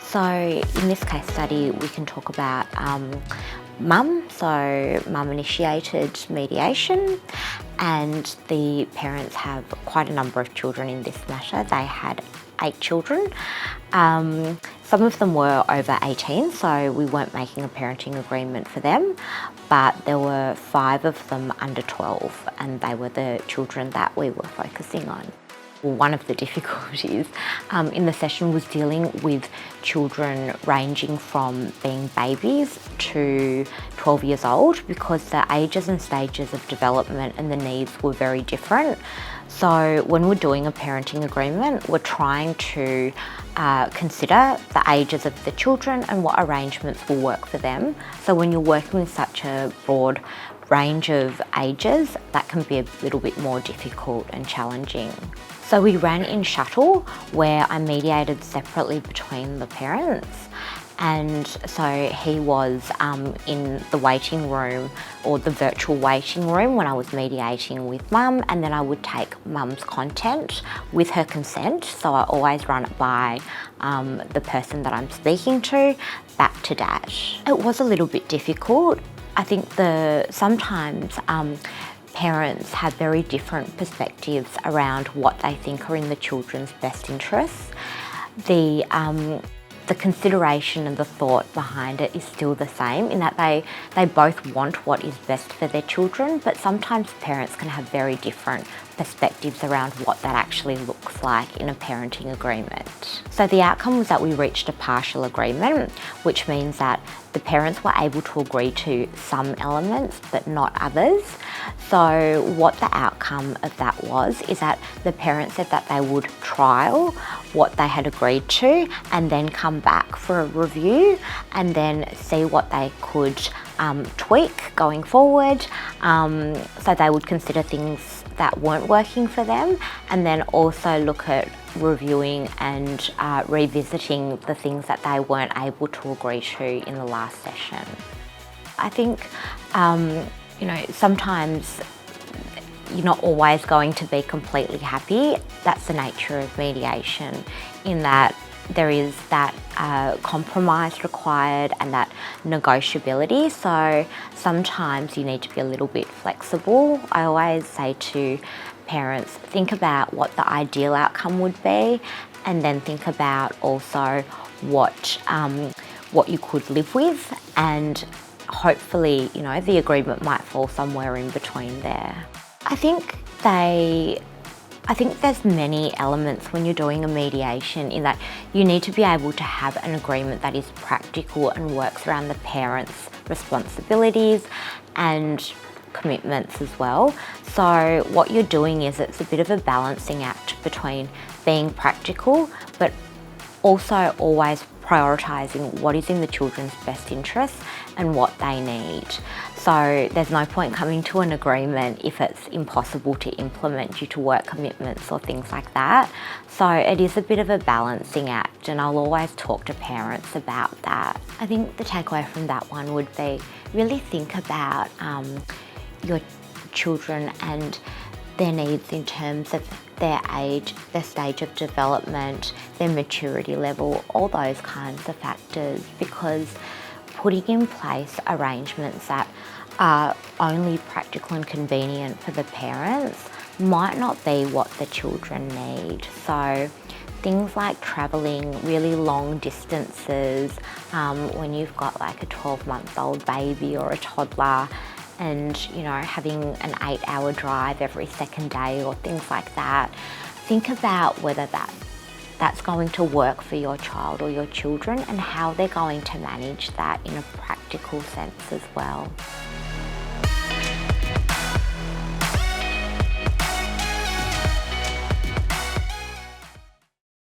So in this case study, we can talk about mum. So mum initiated mediation, and the parents have quite a number of children in this matter. They had 8 children. Some of them were over 18, so we weren't making a parenting agreement for them, but there were 5 of them under 12, and they were the children that we were focusing on. One of the difficulties in the session was dealing with children ranging from being babies to 12 years old, because the ages and stages of development and the needs were very different. So when we're doing a parenting agreement, we're trying to consider the ages of the children and what arrangements will work for them. So when you're working with such a broad range of ages, that can be a little bit more difficult and challenging. So we ran in shuttle, where I mediated separately between the parents. And so he was in the waiting room, or the virtual waiting room, when I was mediating with mum, and then I would take mum's content with her consent. So I always run it by the person that I'm speaking to back to dad. It was a little bit difficult. I think sometimes parents have very different perspectives around what they think are in the children's best interests. The consideration and the thought behind it is still the same, in that they both want what is best for their children, but sometimes parents can have very different perspectives around what that actually looks like in a parenting agreement. So the outcome was that we reached a partial agreement, which means that the parents were able to agree to some elements but not others. So what the outcome of that was is that the parents said that they would trial what they had agreed to and then come back for a review and then see what they could tweak going forward. So they would consider things that weren't working for them, and then also look at reviewing and revisiting the things that they weren't able to agree to in the last session. I think, sometimes you're not always going to be completely happy. That's the nature of mediation, in that there is that compromise required and that negotiability. So sometimes you need to be a little bit flexible. I always say to parents, think about what the ideal outcome would be, and then think about also what you could live with, and hopefully, the agreement might fall somewhere in between there. I think there's many elements when you're doing a mediation, in that you need to be able to have an agreement that is practical and works around the parents' responsibilities and commitments as well. So what you're doing is, it's a bit of a balancing act between being practical but also always prioritising what is in the children's best interests and what they need. So there's no point coming to an agreement if it's impossible to implement due to work commitments or things like that. So it is a bit of a balancing act, and I'll always talk to parents about that. I think the takeaway from that one would be, really think about your children and their needs in terms of their age, their stage of development, their maturity level, all those kinds of factors, because putting in place arrangements that are only practical and convenient for the parents might not be what the children need. So things like travelling really long distances when you've got like a 12-month-old baby or a toddler, and having an 8-hour drive every second day or things like that. Think about whether that's going to work for your child or your children, and how they're going to manage that in a practical sense as well.